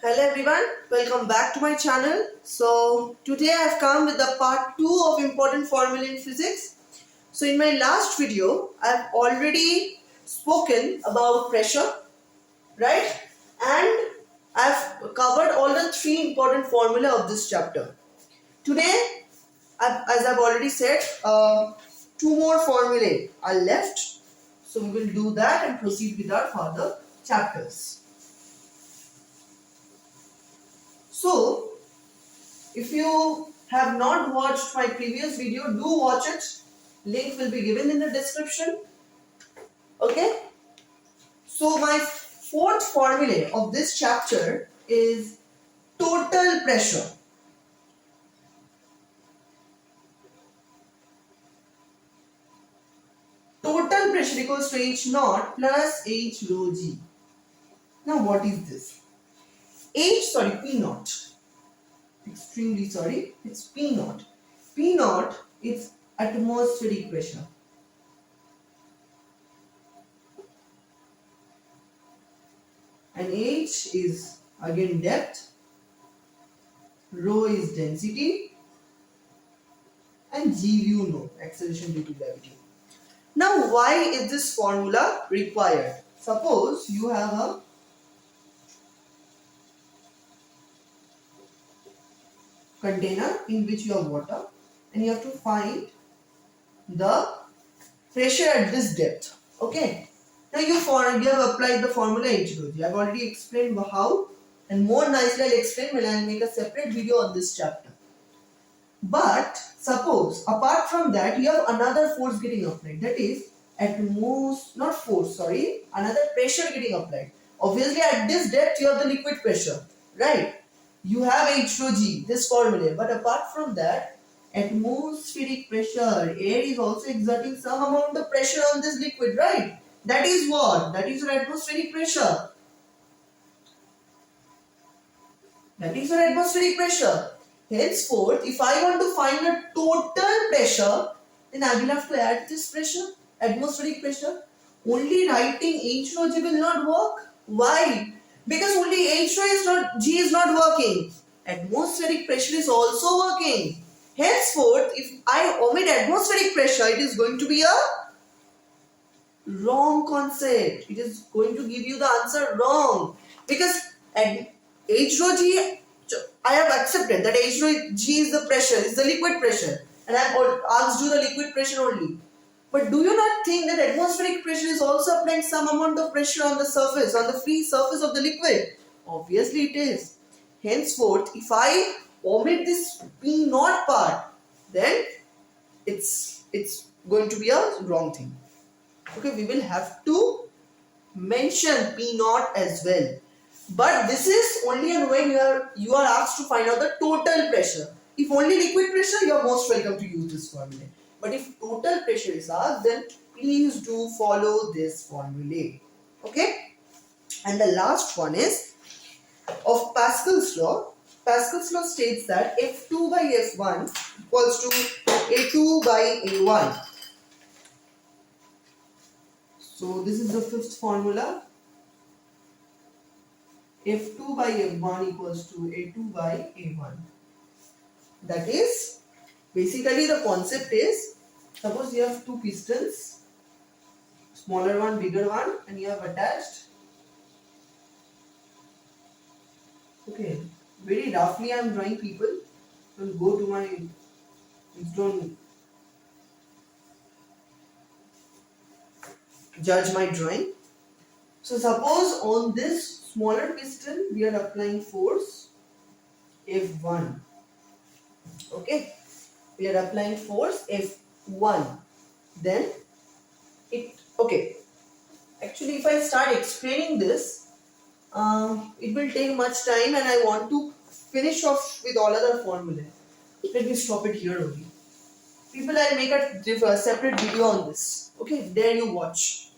Hello everyone, welcome back to my channel. So today I have come with the part 2 of important formula in physics. So in my last video I have already spoken about pressure, right? And I have covered all the 3 important formula of this chapter. Today, as I've already said, 2 more formulae are left. So we will do that and proceed with our further chapters. So, if you have not watched my previous video, do watch it. Link will be given in the description. Okay. So, my fourth formula of this chapter is total pressure. Total pressure equals to H naught plus H rho G. Now, what is this? P naught. Extremely sorry, it's P naught. P naught is atmospheric pressure. And H is again depth, rho is density, and G you know, acceleration due to gravity. Now why is this formula required? Suppose you have a container in which you have water and you have to find the pressure at this depth. Okay. Now you have applied the formula H rho G. I have already explained how, and more nicely I'll explain when I'll make a separate video on this chapter. But suppose apart from that you have another force getting applied, that is another pressure getting applied. Obviously at this depth you have the liquid pressure, right? You have H rho G, this formula, but apart from that, atmospheric pressure, air is also exerting some amount of pressure on this liquid, right? That is what? That is your atmospheric pressure. That is your atmospheric pressure. Henceforth, if I want to find the total pressure, then I will have to add this pressure, atmospheric pressure. Only writing H rho G will not work. Why? Because only H rho G is not working. Atmospheric pressure is also working. Henceforth, if I omit atmospheric pressure, it is going to be a wrong concept. It is going to give you the answer wrong. Because H rho G, I have accepted that H rho G is the pressure, is the liquid pressure. And I have asked you the liquid pressure only. But do you not think that atmospheric pressure is also applying some amount of pressure on the surface, on the free surface of the liquid? Obviously it is. Henceforth, if I omit this P naught part, then it's going to be a wrong thing. Okay, we will have to mention P naught as well. But this is only when you are asked to find out the total pressure. If only liquid pressure, you are most welcome to use this formula. But if total pressure is asked, then please do follow this formula. Okay? And the last one is of Pascal's law. Pascal's law states that F2 by F1 equals to A2 by A1. So this is the fifth formula. F2 by F1 equals to A2 by A1. That is, basically the concept is, suppose you have two pistons, smaller one, bigger one, and you have attached. Okay, very roughly I am drawing people. Don't go to my, don't judge my drawing. So suppose on this smaller piston we are applying force F1. Okay, we are applying force F1. Then actually if I start explaining this, it will take much time and I want to finish off with all other formulae. Let me stop it here only. People, I'll make a separate video on this. Okay, there you watch.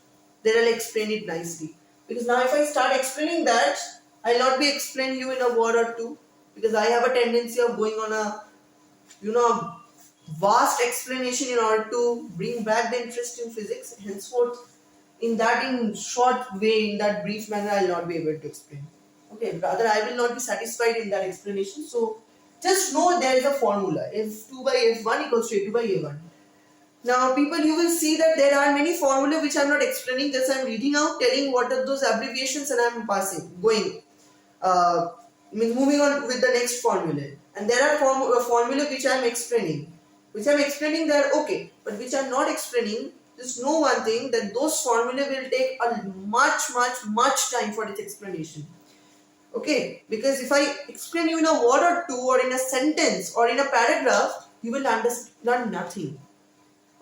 There I'll explain it nicely. Because now if I start explaining that, I'll not be explaining you in a word or two. Because I have a tendency of going on a, vast explanation in order to bring back the interest in physics. Henceforth, in short way, in that brief manner, I'll not be able to explain. Okay. Okay, rather I will not be satisfied in that explanation. So just know there is a formula. F2 by F1 equals to A2 by A1. Now people, you will see that there are many formulae which I am not explaining, just I am reading out, telling what are those abbreviations, and I am moving on with the next formula. And there are formulae which I am explaining. That okay, but which I am not explaining. Just know one thing, that those formulae will take a much time for its explanation. Okay, because if I explain you in a word or two, or in a sentence, or in a paragraph, you will understand nothing.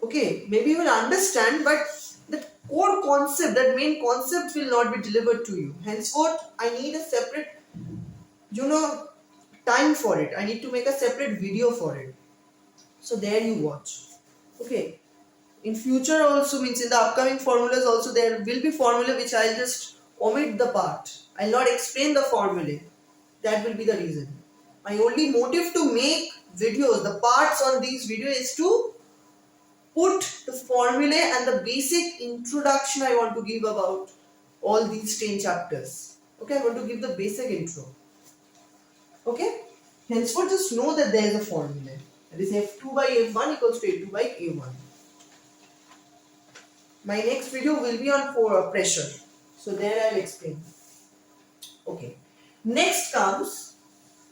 Okay, maybe you will understand, but the core concept, that main concept, will not be delivered to you. Henceforth, I need a separate, time for it. I need to make a separate video for it. So there you watch. Okay. In future also, means in the upcoming formulas also, there will be formula which I'll just omit the part. I'll not explain the formula. That will be the reason. My only motive to make videos, the parts on these videos, is to put the formulae and the basic introduction I want to give about all these 10 chapters. Okay, I want to give the basic intro. Okay, henceforth just know that there is a formula. That is F2 by F1 equals to A2 by A1. My next video will be on pressure. So there I will explain. Okay. Next comes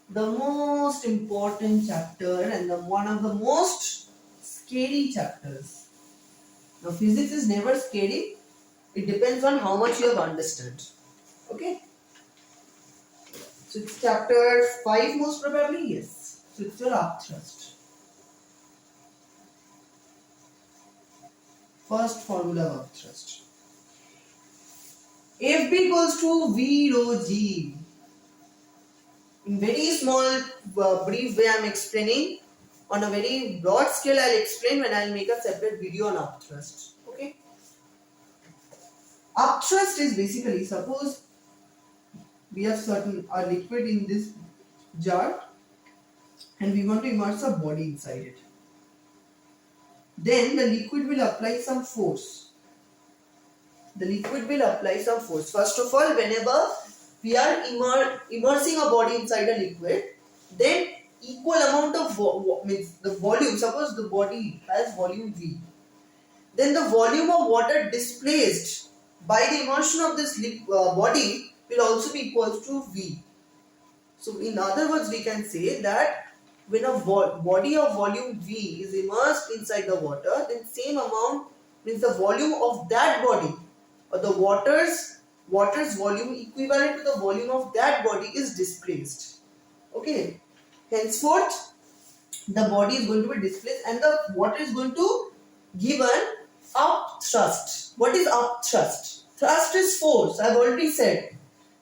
the most important chapter and one of the most scary chapters. Now physics is never scary. It depends on how much you have understood. Okay. So it's chapter 5 most probably. Yes. So it's your upthrust. First formula of upthrust. Fb equals to V rho G. In very small, brief way I am explaining. On a very broad scale I will explain when I will make a separate video on upthrust. Okay. Upthrust is basically, suppose we have a liquid in this jar and we want to immerse a body inside it. Then the liquid will apply some force. First of all, whenever we are immersing a body inside a liquid, then equal amount of the volume, suppose the body has volume V, then the volume of water displaced by the immersion of this body will also be equal to V. So in other words, we can say that when a body of volume V is immersed inside the water, then same amount, means the volume of that body, or the water's volume equivalent to the volume of that body, is displaced. Okay. Henceforth, the body is going to be displaced and the water is going to give an upthrust. What is upthrust? Thrust is force. I have already said.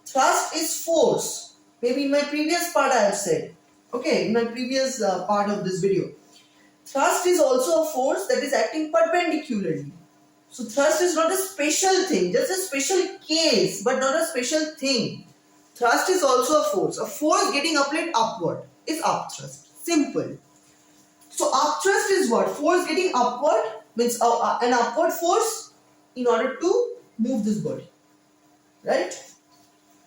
Thrust is force. Maybe in my previous part I have said. Okay, in my previous part of this video. Thrust is also a force that is acting perpendicularly. So thrust is not a special thing, just a special case, but not a special thing. Thrust is also a force. A force getting applied upward is upthrust. Simple. So upthrust is what? Force getting upward, means an upward force in order to move this body. Right?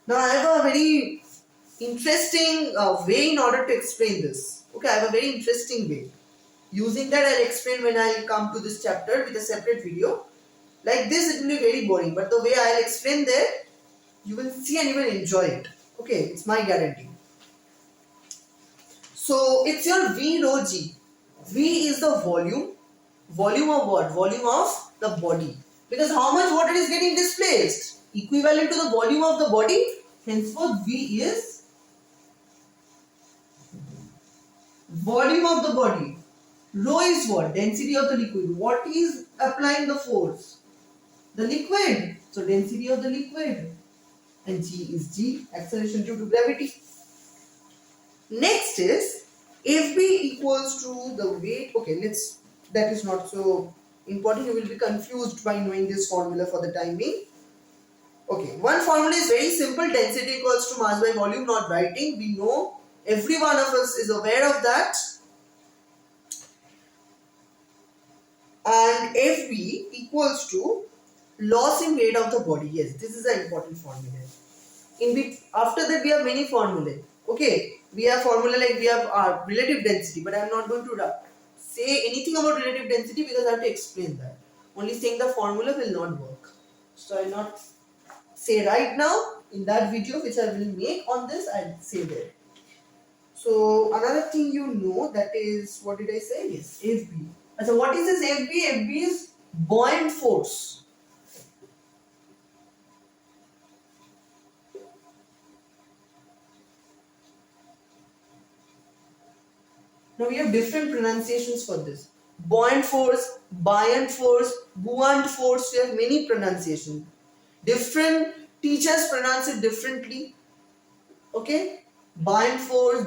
Now I have a very interesting way in order to explain this. Okay, I have a very interesting way. Using that, I'll explain when I'll come to this chapter with a separate video. Like this, it will be very boring, but the way I'll explain there, you will see and you will enjoy it. Okay, it's my guarantee. So it's your V rho G. V is the volume. Volume of what? Volume of the body. Because how much water is getting displaced? Equivalent to the volume of the body. Henceforth, V is volume of the body. Rho is what? Density of the liquid. What is applying the force? The liquid. So density of the liquid. And G is G, acceleration due to gravity. Next is Fb equals to the weight. Okay, that is not so important. You will be confused by knowing this formula for the time being. Okay, one formula is very simple. Density equals to mass by volume, not writing. We know, every one of us is aware of that. And Fb equals to loss in weight of the body. Yes, this is an important formula. After that we have many formulae. Okay, we have formula like we have relative density, but I am not going to say anything about relative density because I have to explain that. Only saying the formula will not work, so I will not say right now. In that video which I will make on this, I'll say there. So another thing that is, what did I say? Yes, FB. So what is this FB? FB is buoyant force. Now we have different pronunciations for this. Buoyant force, buoyant force, we have many pronunciations. Different teachers pronounce it differently. Okay? Buoyant force.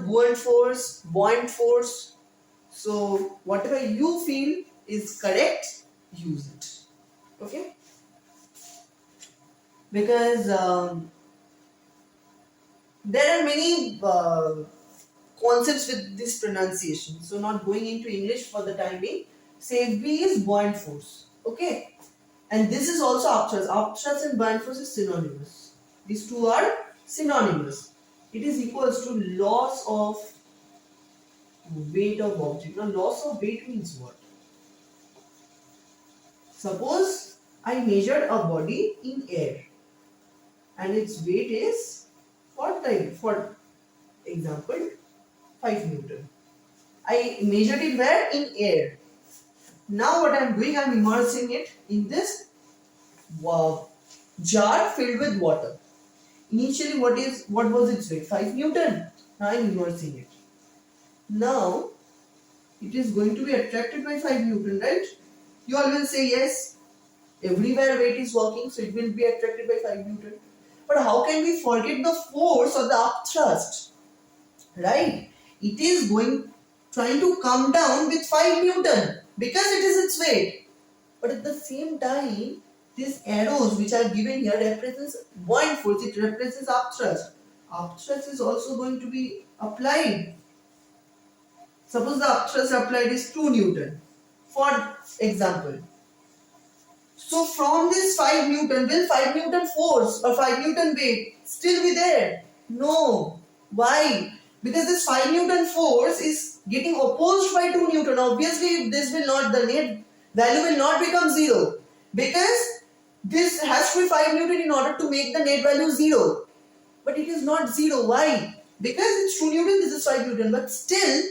So whatever you feel is correct, use it. Okay? Because there are many concepts with this pronunciation. So not going into English for the time being. Say B is buoyant force. Okay? And this is also upthrust. Upthrust and buoyant force is synonymous. These two are synonymous. It is equals to loss of weight of object. Now loss of weight means what? Suppose I measured a body in air and its weight is for example 5 Newton. I measured it where? In air. Now what I am doing, I am immersing it in this jar filled with water. Initially what was its weight? 5 Newton. Now I am immersing it. Now it is going to be attracted by 5 Newton, right? You all will say yes. Everywhere weight is working, so it will be attracted by 5 Newton. But how can we forget the force or the upthrust? Right? It is trying to come down with 5 Newton because it is its weight. But at the same time, these arrows which are given here represents buoyant force. It represents upthrust. Upthrust is also going to be applied. Suppose the upthrust applied is 2 Newton, for example. So from this 5 Newton, will 5 Newton force or 5 Newton weight still be there? No. Why? Because this 5 Newton force is getting opposed by 2 Newton. Obviously, the net value will not become 0. Because this has to be 5 Newton in order to make the net value 0. But it is not 0. Why? Because it's 2 Newton, this is 5 Newton. But still,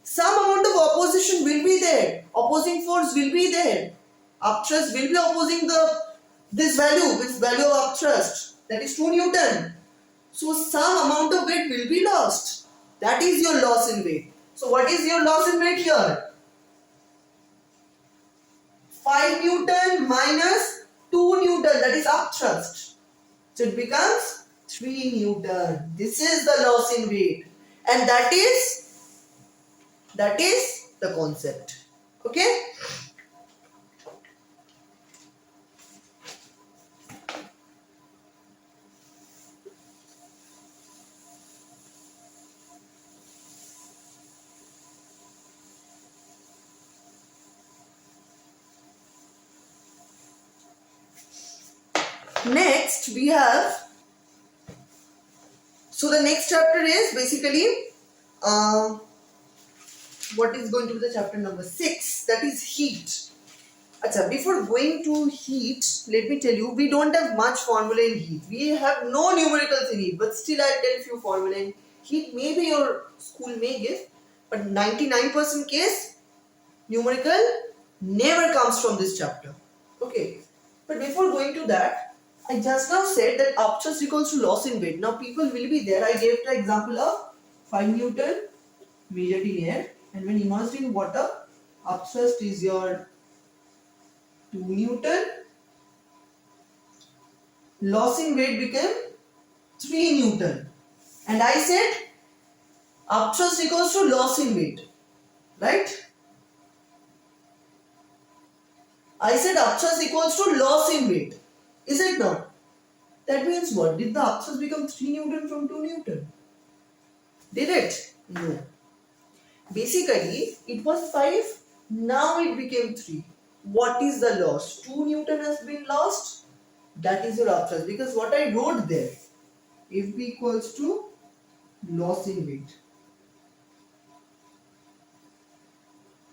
some amount of opposition will be there. Opposing force will be there. Upthrust will be opposing this value of upthrust. That is 2 Newton. So some amount of weight will be lost. That is your loss in weight. So what is your loss in weight here? 5 Newton minus 2 Newton, that is upthrust. So it becomes 3 Newton. This is the loss in weight. And that is the concept. Okay? Next we have, so the next chapter is basically what is going to be the chapter number 6, that is heat. Achha, before going to heat, let me tell you, we don't have much formula in heat. We have no numericals in heat, but still I'll tell you few formula in heat. Maybe your school may give, but 99% case numerical never comes from this chapter. Okay, but before going to that, I just now said that upthrust equals to loss in weight. Now people will be there. I gave the example of 5 Newton measured in air, and when immersed in water, upthrust is your 2 Newton. Loss in weight became 3 Newton. And I said upthrust equals to loss in weight. Right? I said upthrust equals to loss in weight. Is it not? That means what? Did the upthrust become 3 Newton from 2 Newton? Did it? No. Basically, it was 5, now it became 3. What is the loss? 2 Newton has been lost. That is your upthrust. Because what I wrote there, FB equals to loss in weight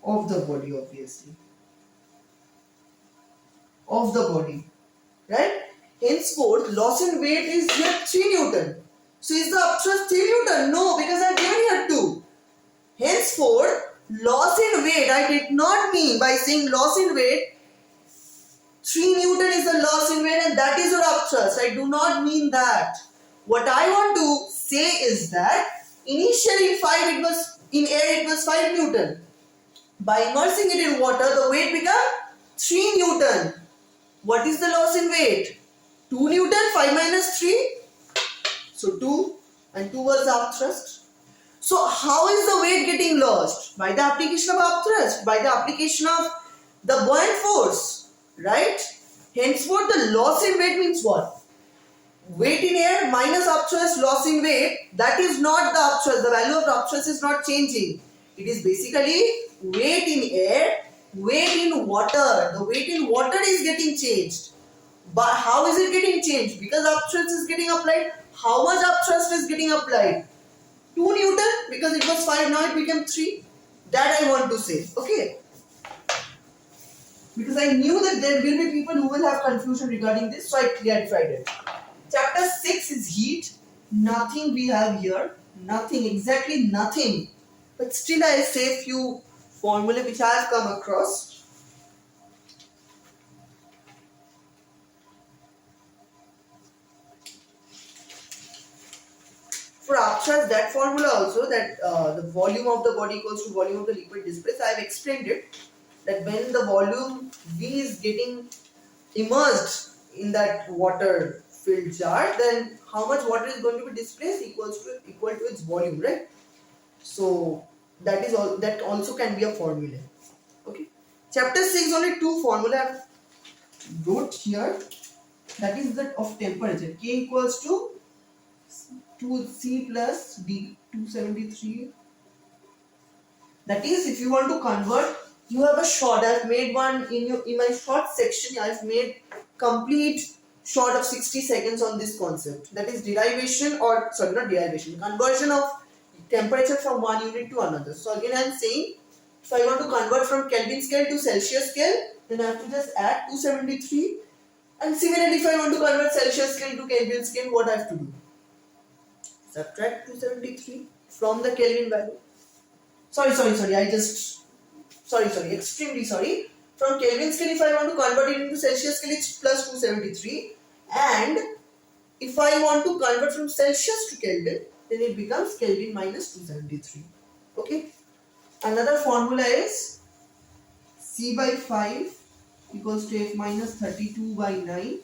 of the body, obviously. Of the body. Right? Henceforth, loss in weight is here 3 Newton. So is the upthrust 3 Newton? No, because I have given here 2. Henceforth, loss in weight, I did not mean by saying loss in weight, 3 Newton is the loss in weight and that is your upthrust. I do not mean that. What I want to say is that initially in air it was 5 Newton. By immersing it in water, the weight became 3 Newton. What is the loss in weight? 2 Newton, 5 minus 3. So 2 and 2 was the upthrust. So how is the weight getting lost? By the application of upthrust, by the application of the buoyant force, right? Henceforth, the loss in weight means what? Weight in air minus upthrust, loss in weight. That is not the upthrust. The value of the upthrust is not changing. It is basically weight in air, weight in water. The weight in water is getting changed. But how is it getting changed? Because upthrust is getting applied. How much upthrust is getting applied? 2 Newton, because it was 5, now it became 3. That I want to say. Okay. Because I knew that there will be people who will have confusion regarding this, so I clarified it. Chapter 6 is heat. Nothing we have here. Nothing, exactly nothing. But still I say few formulae which I have come across. For upthrust, that formula also, that the volume of the body equals to volume of the liquid displaced, I have explained it. That when the volume V is getting immersed in that water filled jar, then how much water is going to be displaced equal to its volume, right? So that is all. That also can be a formula. Okay. Chapter 6 only 2 formula I have wrote here. That is that of temperature. K equals to 2C plus D 273. That is, if you want to convert, you have a short. I have made one in my short section. I have made complete short of 60 seconds on this concept. That is derivation or sorry, not derivation, conversion of temperature from one unit to another. So again, I am saying, if I want to convert from Kelvin scale to Celsius scale, then I have to just add 273. And similarly, if I want to convert Celsius scale to Kelvin scale, what I have to do? Subtract 273 from the Kelvin value. Extremely sorry. From Kelvin scale, if I want to convert it into Celsius scale, it's plus 273. And if I want to convert from Celsius to Kelvin, then it becomes Kelvin minus 273. Okay. Another formula is C by 5 equals to F minus 32 by 9.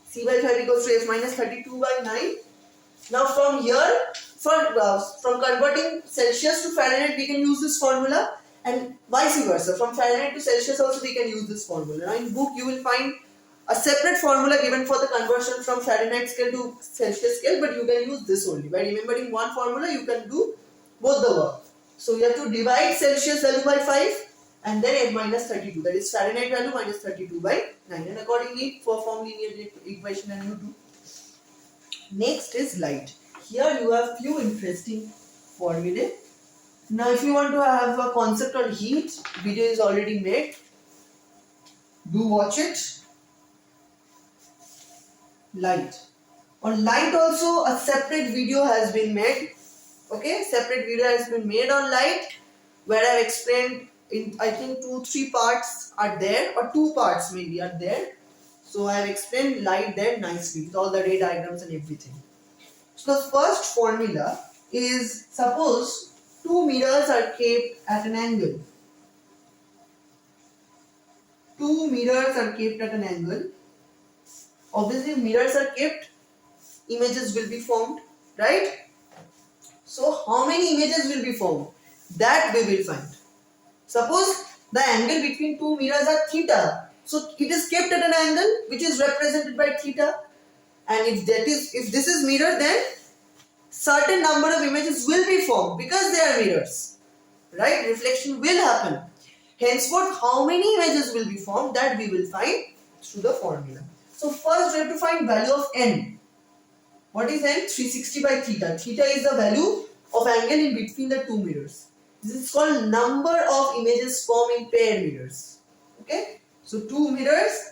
C by 5 equals to F minus 32 by 9. Now from here, from converting Celsius to Fahrenheit, we can use this formula, and vice versa. From Fahrenheit to Celsius also we can use this formula. Now in book you will find a separate formula given for the conversion from Fahrenheit scale to Celsius scale, but you can use this only. By remembering one formula, you can do both the work. So you have to divide Celsius value by 5 and then F minus 32. That is Fahrenheit value minus 32 by 9. And accordingly perform linear equation and you do. Next is light. Here you have few interesting formulae. Now if you want to have a concept on heat, video is already made. Do watch it. Light. On light also a separate video has been made. Okay, separate video has been made on light, where I have explained in I think 2-3 parts are there, or 2 parts maybe are there. So I have explained light there nicely with all the ray diagrams and everything. So the first formula is, suppose 2 mirrors are kept at an angle. 2 mirrors are kept at an angle. Obviously mirrors are kept, images will be formed, right? So how many images will be formed? That we will find. Suppose the angle between 2 mirrors are theta. So it is kept at an angle which is represented by theta. And if this is mirror, then certain number of images will be formed because they are mirrors. Right? Reflection will happen. Henceforth, how many images will be formed, that we will find through the formula. So first we have to find value of n. What is n? 360 by theta. Theta is the value of angle in between the two mirrors. This is called number of images formed in pair mirrors. Okay. So two mirrors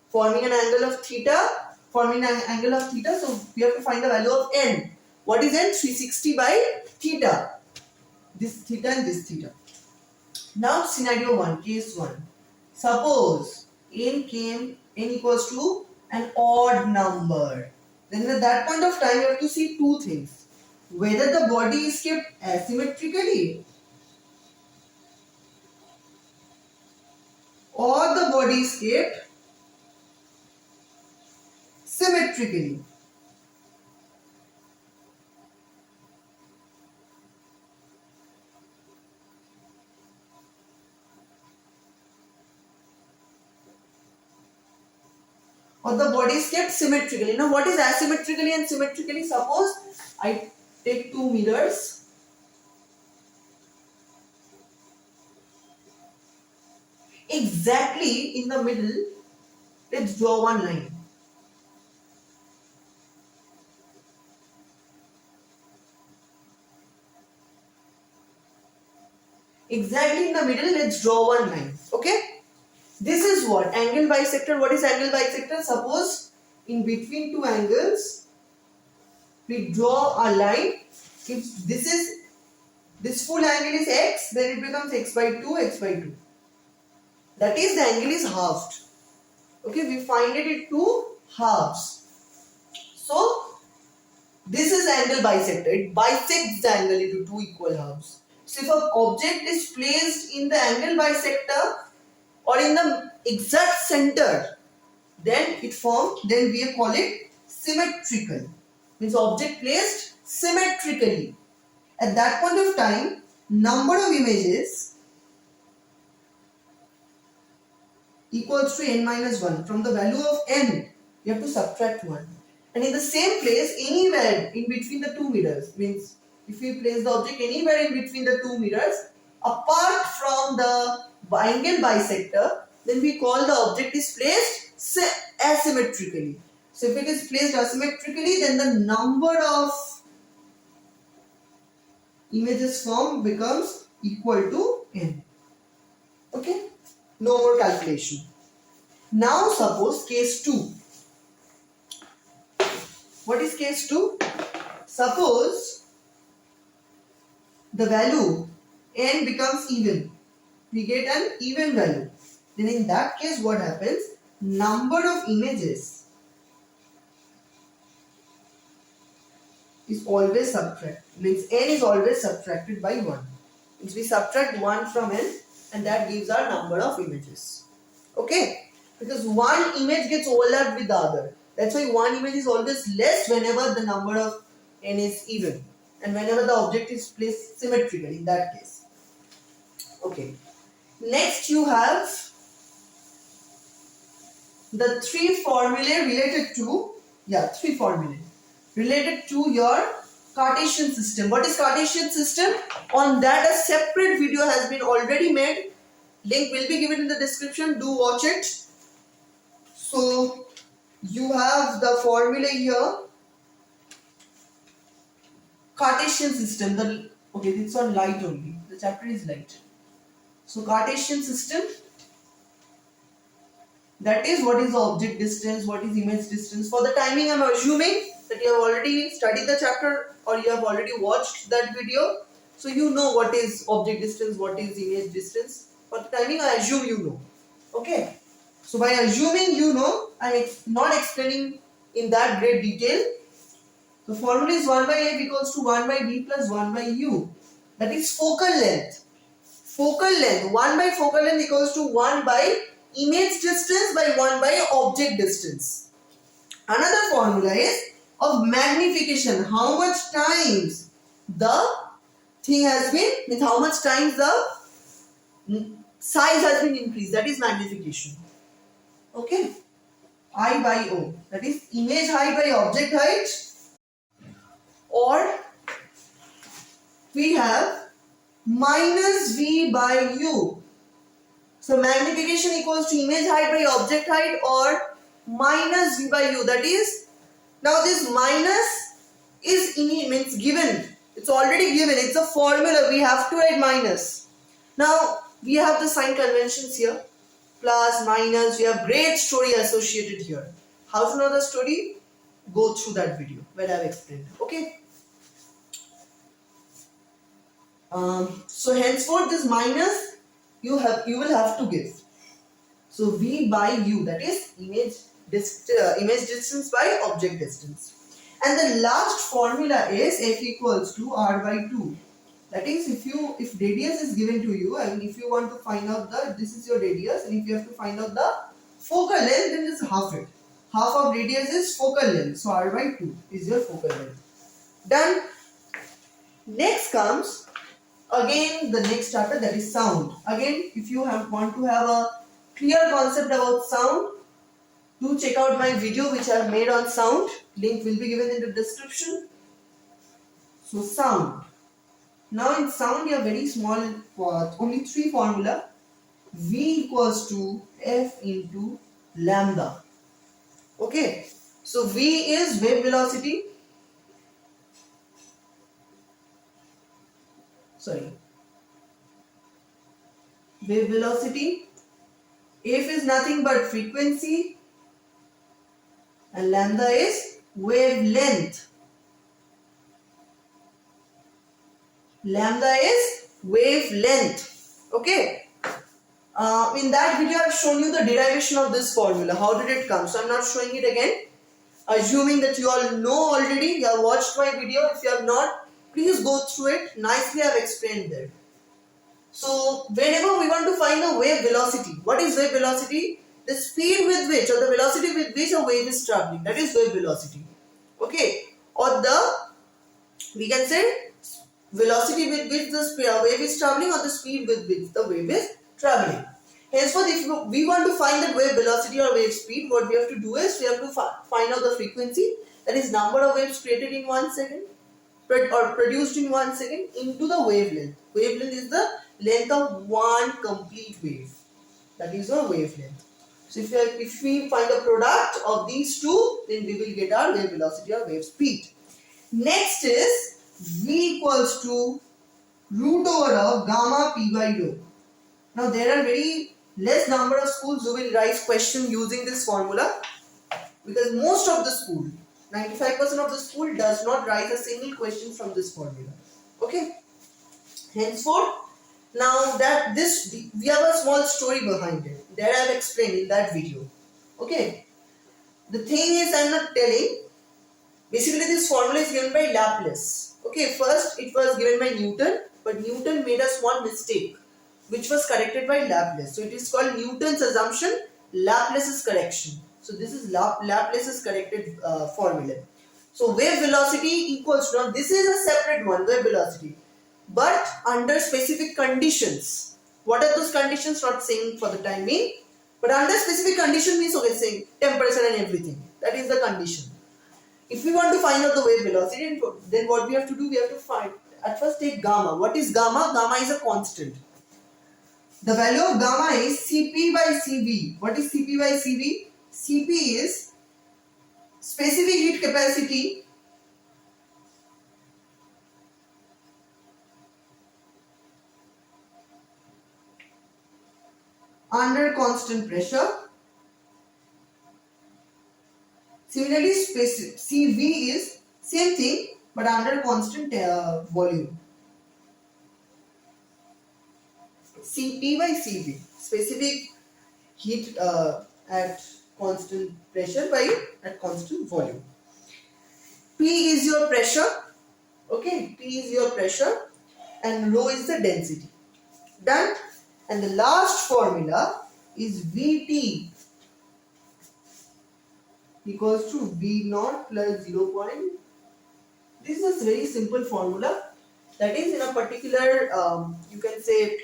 forming an angle of theta. So we have to find the value of n. What is n? 360 by theta. This theta and this theta. Now scenario 1, case 1. Suppose n equals to an odd number. Then at that point of time you have to see two things. Whether the body is kept asymmetrically or the body is kept symmetrically. Or the body is kept symmetrically. Now what is asymmetrically and symmetrically? Suppose I take two mirrors. Exactly in the middle, let's draw one line. Exactly in the middle, let's draw one line. Okay? This is what? Angle bisector. What is angle bisector? Suppose in between two angles, we draw a line. If this full angle is x, then it becomes x by 2, x by 2. That is, the angle is halved. Okay, we find it in two halves. So, this is angle bisector. It bisects the angle into two equal halves. So, if an object is placed in the angle bisector or in the exact center, then we call it symmetrical. Means object placed symmetrically. At that point of time, number of images equals to n minus 1. From the value of n, you have to subtract 1. And in the same place, anywhere in between the two mirrors, means if we place the object anywhere in between the two mirrors, apart from the angle bisector, then we call the object is placed asymmetrically. So if it is placed asymmetrically, then the number of images formed becomes equal to n. Okay? No more calculation. Now suppose case 2. What is case 2? Suppose the value n becomes even. We get an even value. Then in that case what happens? Number of images is always subtracted. Means n is always subtracted by 1. Means we subtract 1 from n and that gives our number of images. Okay? Because one image gets overlapped with the other. That's why one image is always less whenever the number of n is even. And whenever the object is placed symmetrically in that case. Okay. Next you have the three formulae related to your Cartesian system. What is Cartesian system? On that a separate video has been already made. Link will be given in the description. Do watch it. So you have the formula here. Cartesian system. Okay, it's on light only. The chapter is light. So Cartesian system. That is, what is the object distance, what is image distance. For the timing, I am assuming that you have already studied the chapter or you have already watched that video. So you know what is object distance, what is image distance. For the timing, I assume you know. Okay. So by assuming you know, I am not explaining in that great detail. The formula is 1 by f equals to 1 by d plus 1 by u. That is focal length. Focal length. 1 by focal length equals to 1 by image distance by 1 by object distance. Another formula is of magnification. How much times the thing has been, means how much times the size has been increased. That is magnification. Okay. I by O. That is image height by object height. Or we have minus V by U. So magnification equals to image height by object height or minus V by U. That is, now this minus is means given. It's already given. It's a formula. We have to write minus. Now we have the sign conventions here. Plus, minus. We have great story associated here. How to know the story? Go through that video where I have explained. Okay. So henceforth this minus you will have to give. So v by u, that is image distance by object distance. And the last formula is f equals to r by 2. That is, if radius is given to you, and if you want to find out this is your radius, and if you have to find out the focal length, then just half it. Half of radius is focal length. So r by 2 is your focal length. Done. Next comes again the next chapter, that is sound. Again, if you want to have a clear concept about sound, do check out my video which I have made on sound. Link will be given in the description. So sound. Now in sound you have very small, only 3 formula. V equals to F into lambda. Okay. So V is wave velocity. Wave velocity. F is nothing but frequency. And lambda is wavelength. Lambda is wavelength. Okay. In that video I have shown you the derivation of this formula. How did it come? So I am not showing it again. Assuming that you all know already. You have watched my video. If you have not, please go through it. Nicely I have explained there. So whenever we want to find a wave velocity, what is wave velocity? The speed with which, or the velocity with which a wave is traveling. That is wave velocity. Okay. Or we can say velocity with which the wave is traveling, or the speed with which the wave is traveling. Henceforth, if we want to find that wave velocity or wave speed, what we have to do is we have to find out the frequency, that is number of waves created in 1 second or produced in 1 second, into the wavelength. Wavelength is the length of one complete wave. That is our wavelength. So if we find a product of these two, then we will get our wave velocity or wave speed. Next is V equals to root over of gamma p by rho. Now there are very less number of schools who will raise question using this formula, because most of the school, 95% of the school does not raise a single question from this formula. Okay. Henceforth, now that we have a small story behind it that I have explained in that video. Okay. The thing is, I am not telling. Basically, this formula is given by Laplace. Okay. First, it was given by Newton, but Newton made a small mistake, which was corrected by Laplace. So it is called Newton's assumption, Laplace's correction. So this is Laplace's corrected formula. So wave velocity equals to, now this is a separate one, wave velocity, but under specific conditions. What are those conditions? Not saying for the time being, but under specific condition means, okay, saying temperature and everything. That is the condition. If we want to find out the wave velocity, then what we have to do, we have to find, at first take gamma. What is gamma? Gamma is a constant. The value of gamma is Cp by Cv. What is Cp by Cv? Cp is specific heat capacity under constant pressure. Similarly, Cv is same thing but under constant volume. Cp by Cv, specific heat at constant pressure at constant volume. P is your pressure. Okay, P is your pressure and rho is the density. Done. And the last formula is Vt equals to V naught plus 0. This is a very simple formula. That is, in a particular, you can say,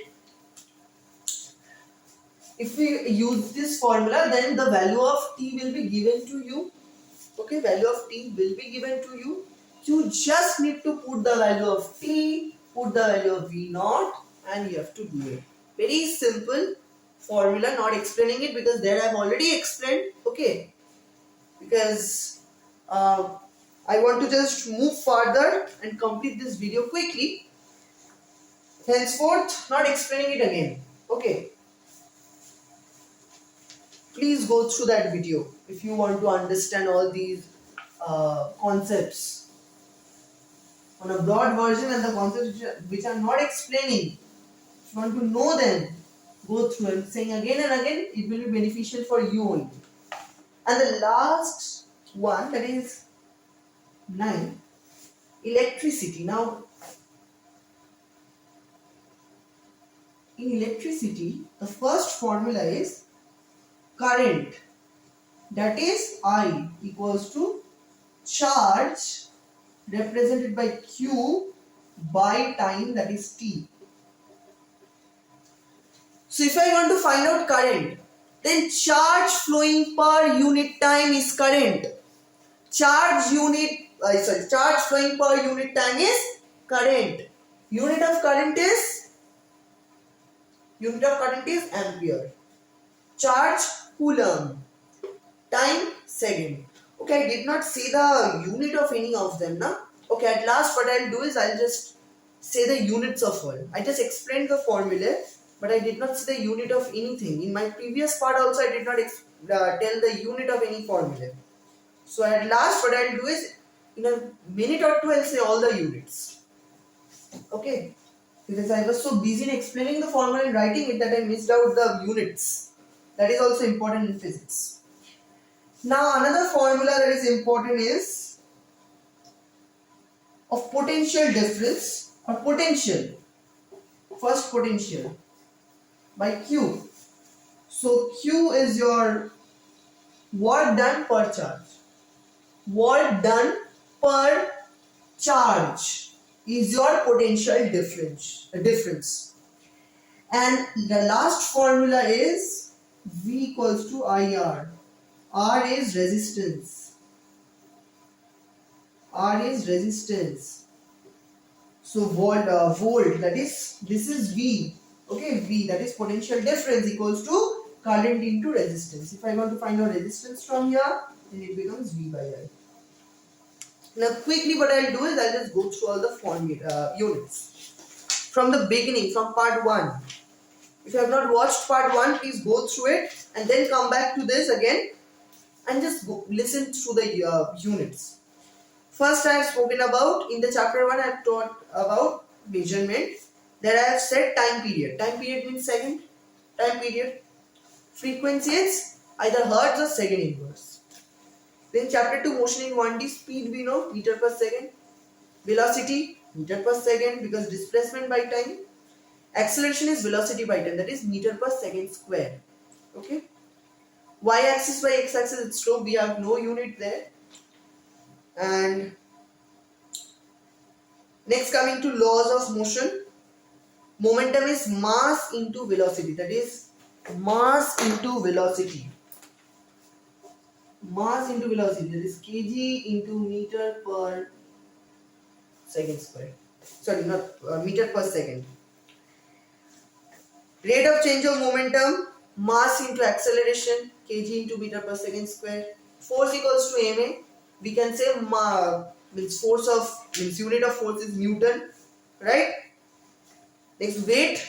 if we use this formula, then the value of T will be given to you. Okay, value of T will be given to you. You just need to put the value of T, put the value of V naught, and you have to do it. Very simple formula, not explaining it because there I have already explained. Okay, because I want to just move further and complete this video quickly. Henceforth, not explaining it again. Okay. Please go through that video if you want to understand all these concepts on a broad version, and the concepts which are not explaining. If you want to know them, go through. And saying again and again, it will be beneficial for you only. And the last one, that is 9, electricity. Now, in electricity, the first formula is current. That is I equals to charge represented by Q by time, that is T. So if I want to find out current, then charge flowing per unit time is current. Charge flowing per unit time is current. Unit of current is ampere. Charge coulomb. Time second. Okay, I did not say the unit of any of them, na? Okay, at last what I'll do is I'll just say the units of all. I just explained the formula, but I did not say the unit of anything. In my previous part also, I did not tell the unit of any formula. So at last what I'll do is, in a minute or two, I'll say all the units. Okay, because I was so busy in explaining the formula and writing it that I missed out the units. That is also important in physics. Now another formula that is important is of potential difference or potential. First potential by Q. So Q is your work done per charge. Work done per charge is your potential difference. And the last formula is V equals to IR. R is resistance. So volt, that is, this is V. Okay, V, that is potential difference, equals to current into resistance. If I want to find out resistance from here, then it becomes V by I. Now quickly what I'll do is I'll just go through all the units from the beginning, from part 1. If you have not watched part 1, please go through it and then come back to this again and just listen through the units. First I have spoken about, in the chapter 1 I have taught about measurement. Then I have said time period. Time period means second. Time period. Frequency is either hertz or second inverse. Then chapter 2, motion in 1D, speed we know, meter per second. Velocity, meter per second, because displacement by time. Acceleration is velocity by time, that is meter per second square. Okay. Y-axis by x-axis, it's slope, we have no unit there. And next, coming to laws of motion. Momentum is mass into velocity, that is mass into velocity. Mass into velocity, that is kg into meter per second square. Sorry, not meter per second. Rate of change of momentum, mass into acceleration, kg into meter per second square. Force equals to ma. We can say unit of force is Newton, right? Next, weight.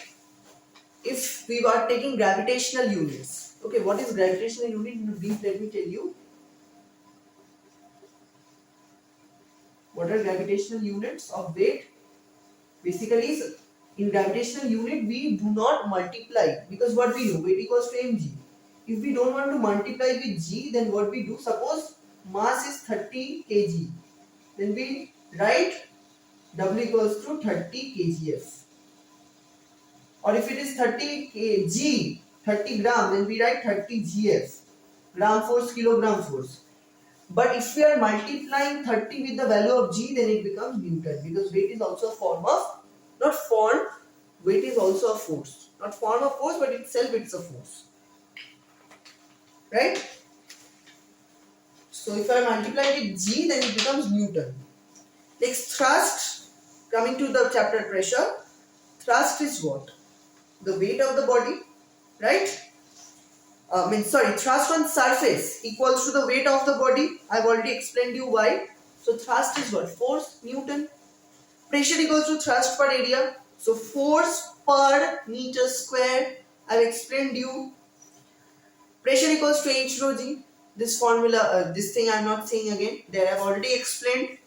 If we were taking gravitational units. Okay, what is gravitational unit in brief? Let me tell you. What are gravitational units of weight? Basically, in gravitational unit, we do not multiply, because what we do, weight equals to mg. If we don't want to multiply with g, then what we do, suppose mass is 30 kg, then we write W equals to 30 kgf. Or if it is 30 kg, 30 gram, then we write 30 gf, gram force, kilogram force. But if we are multiplying 30 with the value of g, then it becomes Newton, because weight is also a form of, not form, weight is also a force. Not form of force, but itself it's a force. Right? So if I multiply with g, then it becomes Newton. Next, thrust. Coming to the chapter pressure. Thrust is what? The weight of the body, right? Thrust on surface equals to the weight of the body. I've already explained you why. So thrust is what? Force, Newton. Pressure equals to thrust per area. So force per meter square. I've explained you. Pressure equals to H rho G. This formula, this thing I'm not saying again. There I've already explained.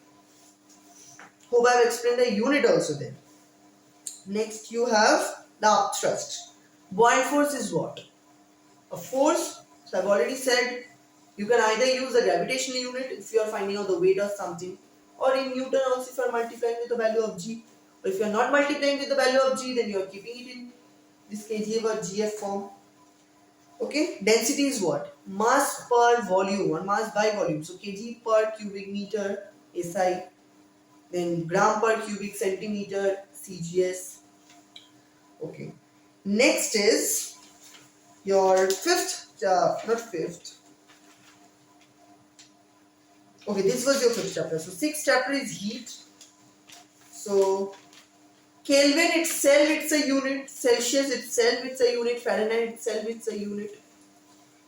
Hope I've explained the unit also there. Next you have the upthrust. Buoyant force is what? A force. So I've already said you can either use the gravitational unit if you are finding out the weight of something, or in Newton also if you are multiplying with the value of G. Or if you are not multiplying with the value of G, then you are keeping it in this kgf or gf form. Okay, density is what? Mass per volume or mass by volume. So kg per cubic meter SI, then gram per cubic centimeter CGS. Okay, next is your not fifth. Okay, this was your fifth chapter. So sixth chapter is heat. So Kelvin itself, it's a unit. Celsius itself, it's a unit. Fahrenheit itself, it's a unit.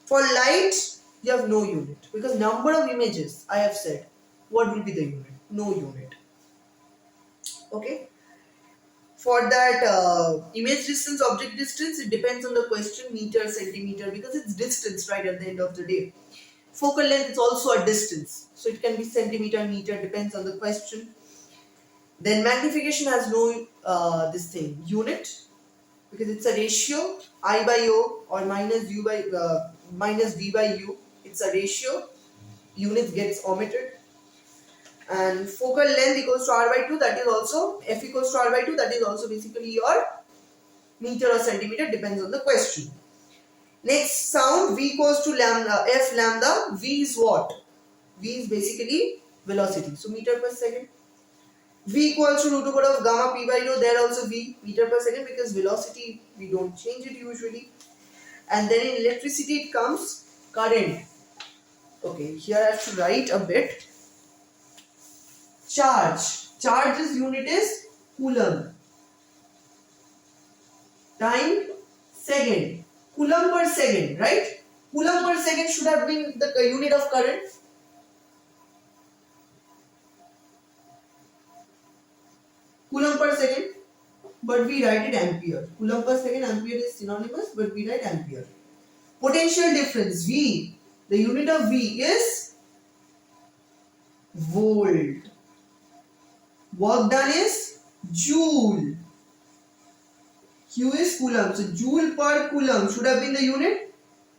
For light, you have no unit. Because number of images, I have said. What will be the unit? No unit. Okay. For that image distance, object distance, it depends on the question, meter, centimeter, because it's distance right at the end of the day. Focal length is also a distance. So it can be centimeter, meter, depends on the question. Then magnification has no this thing, unit, because it's a ratio, I by O or minus V by U. It's a ratio. Unit gets omitted. And focal length equals to R by 2, that is also, F equals to R by 2, that is also basically your meter or centimeter, depends on the question. Next, sound, V equals to lambda, F lambda. V is what? V is basically velocity. So meter per second. V equals to root over of gamma p by rho, there also V, meter per second, because velocity we don't change it usually. And then in electricity it comes current. Okay, here I have to write a bit. Charge. Charge's unit is coulomb. Time, second. Coulomb per second, right? Coulomb per second should have been the unit of current. Coulomb per second, but we write it ampere. Coulomb per second, ampere is synonymous, but we write ampere. Potential difference, V. The unit of V is volt. Work done is joule. Q is coulomb. So joule per coulomb should have been the unit,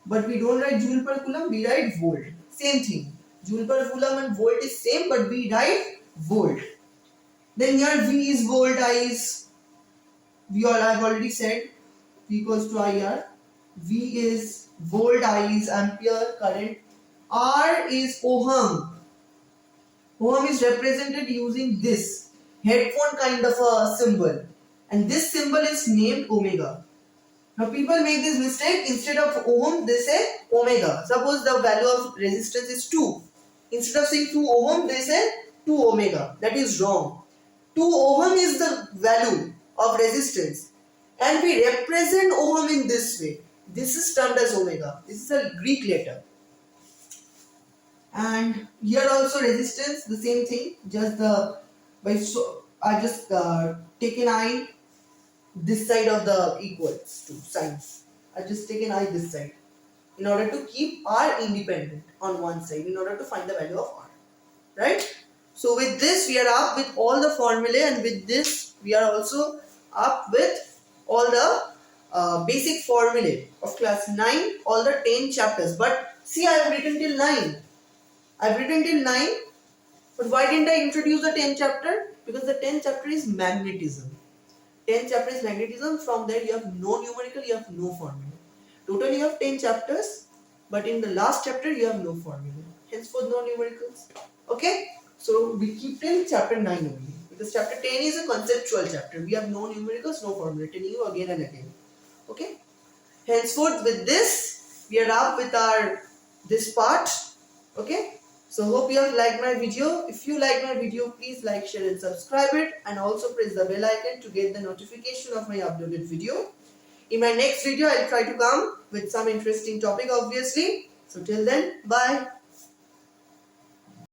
but we don't write joule per coulomb, we write volt. Same thing. Joule per coulomb and volt is same, but we write volt. Then here V is volt, I is, I have already said, V equals to IR. V is volt, I is ampere, current. R is ohm. Ohm is represented using this headphone kind of a symbol. And this symbol is named omega. Now people make this mistake, instead of ohm they say omega. Suppose the value of resistance is 2. Instead of saying 2 ohm they say 2 omega. That is wrong. 2 ohm is the value of resistance. And we represent ohm in this way. This is termed as omega. This is a Greek letter. And here also resistance, the same thing. Just I just taken I this side of the equals to signs. I just taken I this side in order to keep R independent on one side, in order to find the value of R. Right? So with this we are up with all the formulae, and with this we are also up with all the basic formulae of class 9, all the 10 chapters. But see, I have written till 9. I have written till 9. But why didn't I introduce the 10th chapter? Because the 10th chapter is magnetism. 10th chapter is magnetism. From there you have no numerical, you have no formula. Totally you have 10 chapters, but in the last chapter you have no formula. Henceforth no numericals. Okay? So we keep till chapter 9 only. Because chapter 10 is a conceptual chapter. We have no numericals, no formula. Telling you again and again. Okay? Henceforth with this, we are up with our this part. Okay? So hope you have liked my video. If you like my video, please like, share and subscribe it, and also press the bell icon to get the notification of my uploaded video. In my next video, I'll try to come with some interesting topic obviously. So till then, bye.